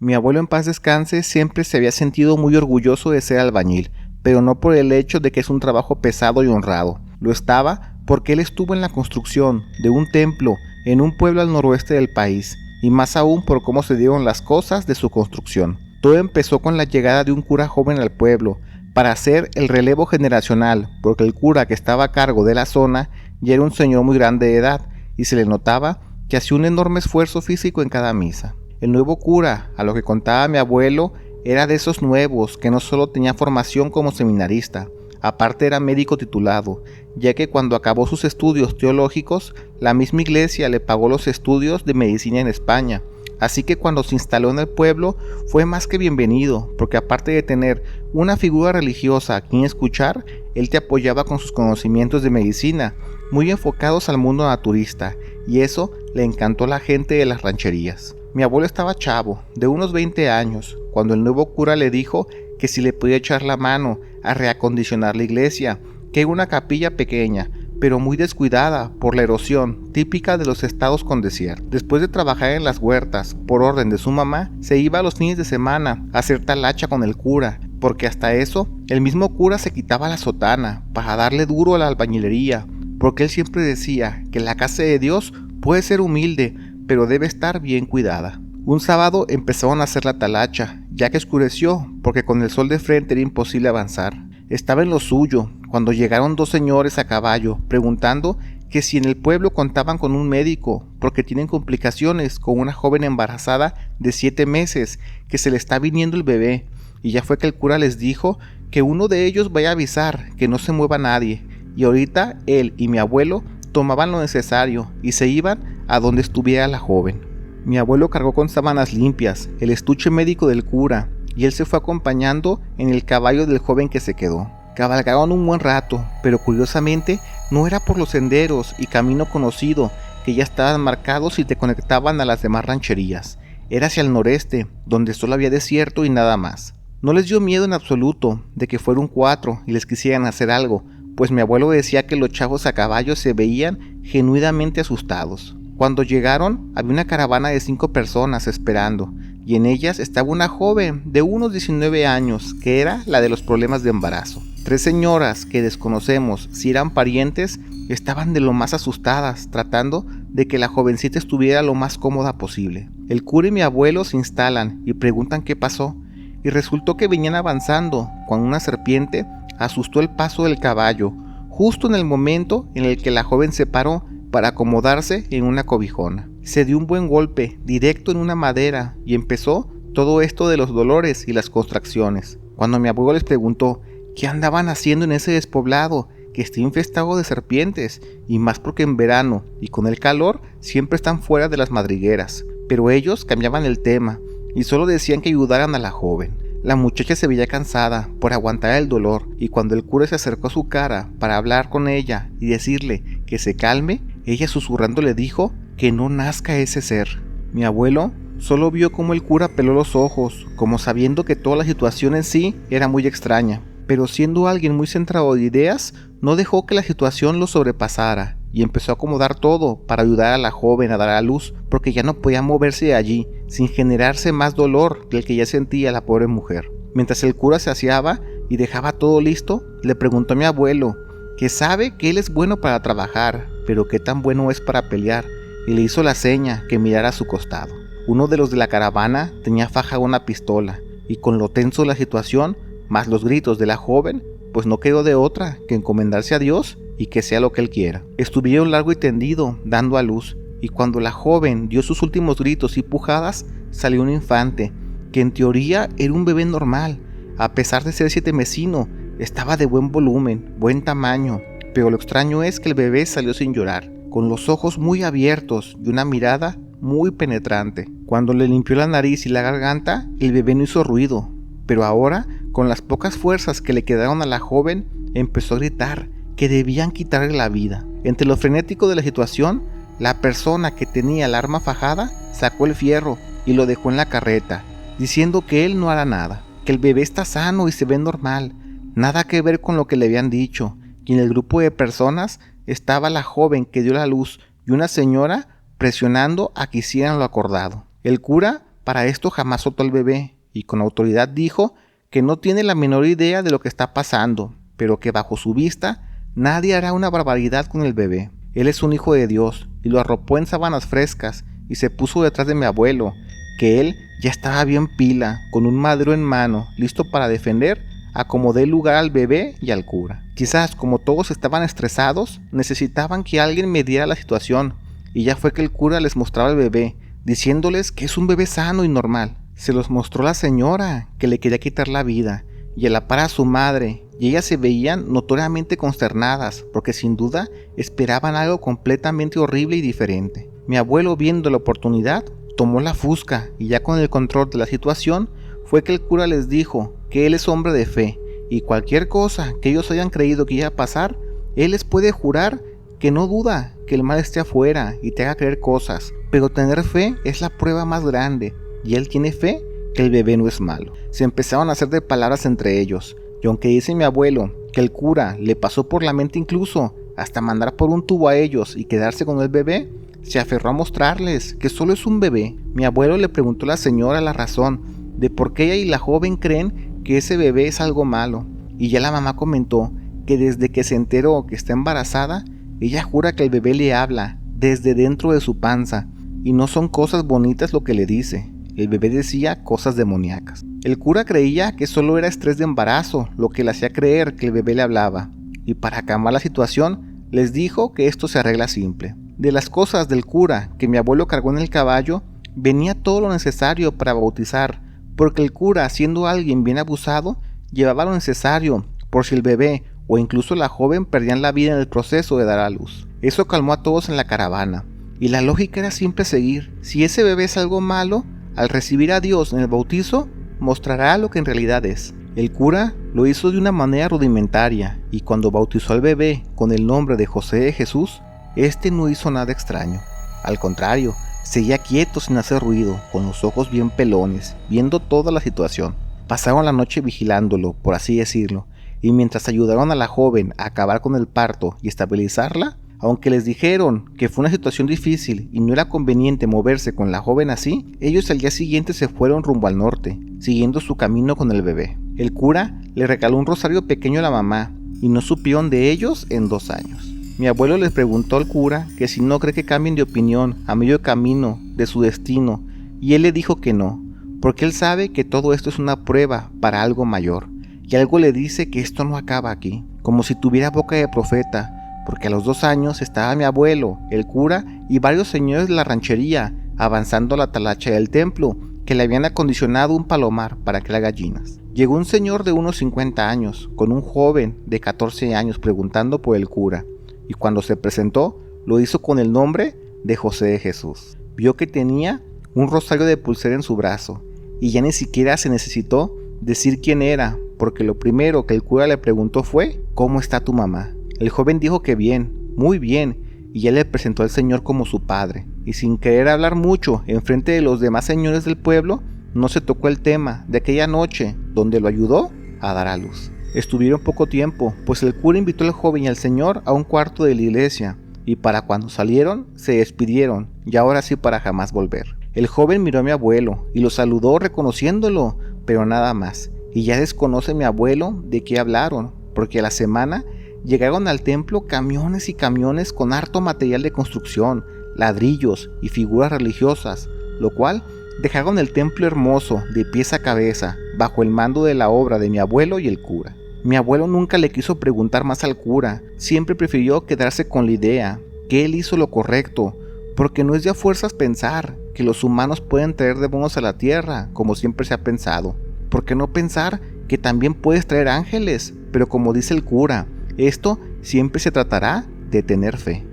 Mi abuelo en paz descanse siempre se había sentido muy orgulloso de ser albañil, pero no por el hecho de que es un trabajo pesado y honrado. Lo estaba porque él estuvo en la construcción de un templo en un pueblo al noroeste del país, y más aún por cómo se dieron las cosas de su construcción. Todo empezó con la llegada de un cura joven al pueblo, para hacer el relevo generacional, porque el cura que estaba a cargo de la zona ya era un señor muy grande de edad, y se le notaba que hacía un enorme esfuerzo físico en cada misa. El nuevo cura, a lo que contaba mi abuelo, era de esos nuevos que no solo tenía formación como seminarista, aparte era médico titulado, ya que cuando acabó sus estudios teológicos, la misma iglesia le pagó los estudios de medicina en España. Así que cuando se instaló en el pueblo fue más que bienvenido, porque aparte de tener una figura religiosa a quien escuchar, él te apoyaba con sus conocimientos de medicina, muy enfocados al mundo naturista, y eso le encantó a la gente de las rancherías. Mi abuelo estaba chavo, de unos 20 años, cuando el nuevo cura le dijo que si le podía echar la mano a reacondicionar la iglesia, que era una capilla pequeña, pero muy descuidada por la erosión típica de los estados con desierto. Después de trabajar en las huertas, por orden de su mamá, se iba a los fines de semana a hacer talacha con el cura, porque hasta eso, el mismo cura se quitaba la sotana para darle duro a la albañilería, porque él siempre decía que la casa de Dios puede ser humilde, pero debe estar bien cuidada. Un sábado empezaron a hacer la talacha, ya que oscureció, porque con el sol de frente era imposible avanzar. Estaba en lo suyo, cuando llegaron dos señores a caballo, preguntando que si en el pueblo contaban con un médico, porque tienen complicaciones con una joven embarazada de 7 meses, que se le está viniendo el bebé, y ya fue que el cura les dijo que uno de ellos vaya a avisar, que no se mueva nadie, y ahorita él y mi abuelo tomaban lo necesario y se iban a donde estuviera la joven. Mi abuelo cargó con sábanas limpias el estuche médico del cura, y él se fue acompañando en el caballo del joven que se quedó. Cabalgaron un buen rato, pero curiosamente no era por los senderos y camino conocido que ya estaban marcados y te conectaban a las demás rancherías. Era hacia el noreste, donde solo había desierto y nada más. No les dio miedo en absoluto de que fuera un 4 y les quisieran hacer algo, pues mi abuelo decía que los chavos a caballo se veían genuinamente asustados. Cuando llegaron, había una caravana de 5 personas esperando, y en ellas estaba una joven de unos 19 años, que era la de los problemas de embarazo. 3 señoras que desconocemos si eran parientes, estaban de lo más asustadas, tratando de que la jovencita estuviera lo más cómoda posible. El cura y mi abuelo se instalan y preguntan qué pasó, y resultó que venían avanzando cuando una serpiente asustó el paso del caballo, justo en el momento en el que la joven se paró para acomodarse en una cobijona. Se dio un buen golpe directo en una madera y empezó todo esto de los dolores y las contracciones. Cuando mi abuelo les preguntó qué andaban haciendo en ese despoblado que está infestado de serpientes, y más porque en verano y con el calor siempre están fuera de las madrigueras, pero ellos cambiaban el tema y solo decían que ayudaran a la joven. La muchacha se veía cansada por aguantar el dolor, y cuando el cura se acercó a su cara para hablar con ella y decirle que se calme, ella susurrando le dijo que no nazca ese ser. Mi abuelo solo vio cómo el cura peló los ojos, como sabiendo que toda la situación en sí era muy extraña, pero siendo alguien muy centrado de ideas, no dejó que la situación lo sobrepasara y empezó a acomodar todo para ayudar a la joven a dar a luz, porque ya no podía moverse de allí sin generarse más dolor del que ya sentía la pobre mujer. Mientras el cura se aseaba y dejaba todo listo, le preguntó a mi abuelo que sabe que él es bueno para trabajar, pero qué tan bueno es para pelear, y le hizo la seña que mirara a su costado. Uno de los de la caravana tenía fajada una pistola, y con lo tenso de la situación, más los gritos de la joven, pues no quedó de otra que encomendarse a Dios y que sea lo que él quiera. Estuvieron largo y tendido dando a luz, y cuando la joven dio sus últimos gritos y pujadas, salió un infante, que en teoría era un bebé normal. A pesar de ser 7 mesino, estaba de buen volumen, buen tamaño, pero lo extraño es que el bebé salió sin llorar, con los ojos muy abiertos y una mirada muy penetrante. Cuando le limpió la nariz y la garganta, el bebé no hizo ruido, pero ahora, con las pocas fuerzas que le quedaron a la joven, empezó a gritar que debían quitarle la vida. Entre lo frenético de la situación, la persona que tenía el arma fajada sacó el fierro y lo dejó en la carreta, diciendo que él no hará nada, que el bebé está sano y se ve normal, nada que ver con lo que le habían dicho, y en el grupo de personas estaba la joven que dio la luz y una señora presionando a que hicieran lo acordado. El cura para esto jamás soltó al bebé y con autoridad dijo que no tiene la menor idea de lo que está pasando, pero que bajo su vista nadie hará una barbaridad con el bebé. Él es un hijo de Dios y lo arropó en sábanas frescas y se puso detrás de mi abuelo, que él ya estaba bien pila, con un madero en mano, listo para defender a como dé lugar al bebé y al cura. Quizás como todos estaban estresados, necesitaban que alguien mediara la situación, y ya fue que el cura les mostraba al bebé, diciéndoles que es un bebé sano y normal. Se los mostró la señora, que le quería quitar la vida, y a la par a su madre, y ellas se veían notoriamente consternadas, porque sin duda esperaban algo completamente horrible y diferente. Mi abuelo, viendo la oportunidad, tomó la fusca, y ya con el control de la situación, fue que el cura les dijo que él es hombre de fe, y cualquier cosa que ellos hayan creído que iba a pasar, él les puede jurar que no duda que el mal esté afuera y te haga creer cosas, pero tener fe es la prueba más grande, y él tiene fe que el bebé no es malo. Se empezaron a hacer de palabras entre ellos, y aunque dice mi abuelo que el cura le pasó por la mente incluso hasta mandar por un tubo a ellos y quedarse con el bebé, se aferró a mostrarles que solo es un bebé. Mi abuelo le preguntó a la señora la razón de por qué ella y la joven creen que ese bebé es algo malo, y ya la mamá comentó que desde que se enteró que está embarazada, ella jura que el bebé le habla desde dentro de su panza, y no son cosas bonitas lo que le dice. El bebé decía cosas demoníacas. El cura creía que solo era estrés de embarazo lo que le hacía creer que el bebé le hablaba, y para calmar la situación les dijo que esto se arregla simple. De las cosas del cura que mi abuelo cargó en el caballo, venía todo lo necesario para bautizar, porque el cura, siendo alguien bien abusado, llevaba lo necesario por si el bebé o incluso la joven perdían la vida en el proceso de dar a luz. Eso calmó a todos en la caravana, y la lógica era siempre seguir. Si ese bebé es algo malo, al recibir a Dios en el bautizo, mostrará lo que en realidad es. El cura lo hizo de una manera rudimentaria, y cuando bautizó al bebé con el nombre de José de Jesús, este no hizo nada extraño. Al contrario, seguía quieto sin hacer ruido, con los ojos bien pelones, viendo toda la situación. Pasaron la noche vigilándolo, por así decirlo, y mientras ayudaron a la joven a acabar con el parto y estabilizarla, aunque les dijeron que fue una situación difícil y no era conveniente moverse con la joven así, ellos al día siguiente se fueron rumbo al norte, siguiendo su camino con el bebé. El cura le regaló un rosario pequeño a la mamá, y no supieron de ellos en 2 años. Mi abuelo les preguntó al cura que si no cree que cambien de opinión a medio camino de su destino, y él le dijo que no, porque él sabe que todo esto es una prueba para algo mayor, y algo le dice que esto no acaba aquí, como si tuviera boca de profeta, porque a los 2 años estaba mi abuelo, el cura y varios señores de la ranchería avanzando a la talacha del templo, que le habían acondicionado un palomar para criar gallinas. Llegó un señor de unos 50 años, con un joven de 14 años preguntando por el cura, y cuando se presentó, lo hizo con el nombre de José de Jesús. Vio que tenía un rosario de pulsera en su brazo, y ya ni siquiera se necesitó decir quién era, porque lo primero que el cura le preguntó fue: ¿cómo está tu mamá? El joven dijo que bien, muy bien, y ya le presentó al señor como su padre, y sin querer hablar mucho en frente de los demás señores del pueblo, no se tocó el tema de aquella noche donde lo ayudó a dar a luz. Estuvieron poco tiempo, pues el cura invitó al joven y al señor a un cuarto de la iglesia, y para cuando salieron, se despidieron, y ahora sí para jamás volver. El joven miró a mi abuelo, y lo saludó reconociéndolo, pero nada más, y ya desconoce mi abuelo de qué hablaron, porque a la semana llegaron al templo camiones y camiones con harto material de construcción, ladrillos y figuras religiosas, lo cual dejaron el templo hermoso de pies a cabeza, bajo el mando de la obra de mi abuelo y el cura. Mi abuelo nunca le quiso preguntar más al cura, siempre prefirió quedarse con la idea que él hizo lo correcto, porque no es de a fuerzas pensar que los humanos pueden traer demonios a la tierra, como siempre se ha pensado. ¿Por qué no pensar que también puedes traer ángeles? Pero como dice el cura, esto siempre se tratará de tener fe.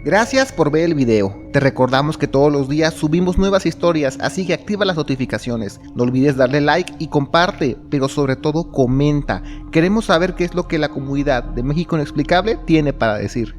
Gracias por ver el video. Te recordamos que todos los días subimos nuevas historias, así que activa las notificaciones. No olvides darle like y comparte, pero sobre todo comenta. Queremos saber qué es lo que la comunidad de México Inexplicable tiene para decir.